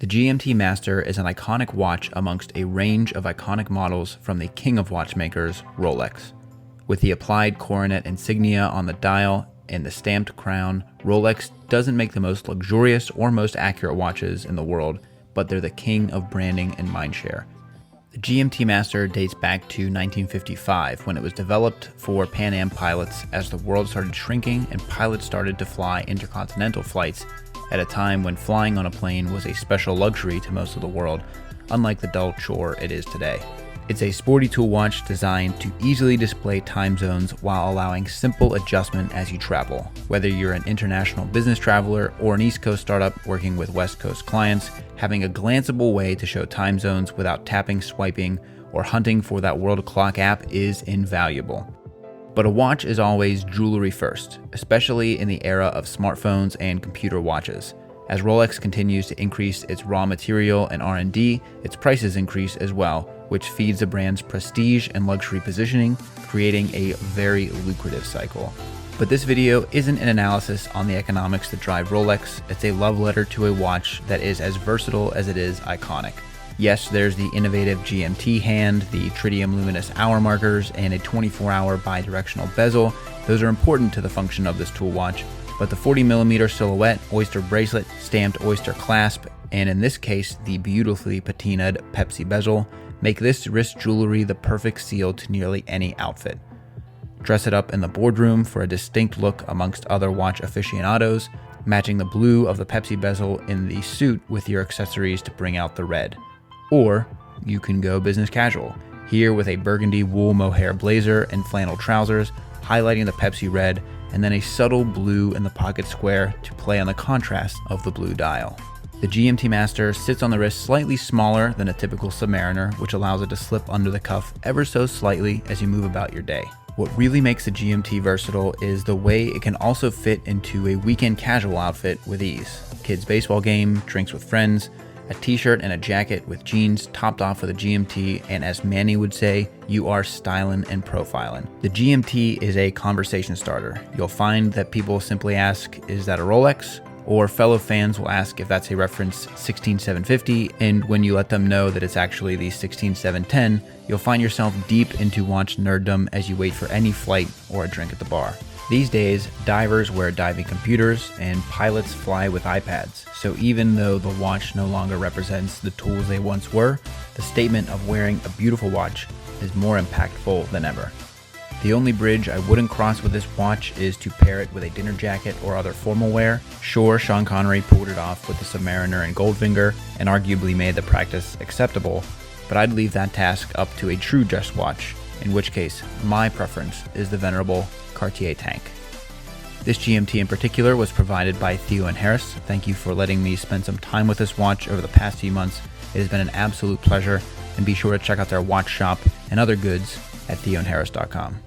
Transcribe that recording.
The GMT Master is an iconic watch amongst a range of iconic models from the king of watchmakers, Rolex. With the applied coronet insignia on the dial and the stamped crown, Rolex doesn't make the most luxurious or most accurate watches in the world, but they're the king of branding and mindshare. The GMT Master dates back to 1955 when it was developed for Pan Am pilots as the world started shrinking and pilots started to fly intercontinental flights at a time when flying on a plane was a special luxury to most of the world, unlike the dull chore it is today. It's a sporty tool watch designed to easily display time zones while allowing simple adjustment as you travel. Whether you're an international business traveler or an East Coast startup working with West Coast clients, having a glanceable way to show time zones without tapping, swiping, or hunting for that world clock app is invaluable. But a watch is always jewelry first, especially in the era of smartphones and computer watches. As Rolex continues to increase its raw material and R&D, its prices increase as well, which feeds the brand's prestige and luxury positioning, creating a very lucrative cycle. But this video isn't an analysis on the economics that drive Rolex, it's a love letter to a watch that is as versatile as it is iconic. Yes, there's the innovative GMT hand, the tritium luminous hour markers, and a 24-hour bi-directional bezel. Those are important to the function of this tool watch, but the 40mm silhouette, oyster bracelet, stamped oyster clasp, and in this case, the beautifully patinaed Pepsi bezel, make this wrist jewelry the perfect seal to nearly any outfit. Dress it up in the boardroom for a distinct look amongst other watch aficionados, matching the blue of the Pepsi bezel in the suit with your accessories to bring out the red. Or you can go business casual, here with a burgundy wool mohair blazer and flannel trousers, highlighting the Pepsi red, and then a subtle blue in the pocket square to play on the contrast of the blue dial. The GMT Master sits on the wrist slightly smaller than a typical Submariner, which allows it to slip under the cuff ever so slightly as you move about your day. What really makes the GMT versatile is the way it can also fit into a weekend casual outfit with ease. Kids' baseball game, drinks with friends, a t-shirt and a jacket with jeans topped off with a GMT, and as Manny would say, you are styling and profiling. The GMT is a conversation starter. You'll find that people simply ask, is that a Rolex? Or fellow fans will ask if that's a reference 16750, and when you let them know that it's actually the 16710, you'll find yourself deep into watch nerddom as you wait for any flight or a drink at the bar. These days, divers wear diving computers and pilots fly with iPads, so even though the watch no longer represents the tools they once were, the statement of wearing a beautiful watch is more impactful than ever. The only bridge I wouldn't cross with this watch is to pair it with a dinner jacket or other formal wear. Sure, Sean Connery pulled it off with the Submariner and Goldfinger and arguably made the practice acceptable, but I'd leave that task up to a true dress watch, in which case my preference is the venerable Cartier tank. This GMT in particular was provided by Theo and Harris. Thank you for letting me spend some time with this watch over the past few months. It has been an absolute pleasure, and be sure to check out their watch shop and other goods at theoandharris.com.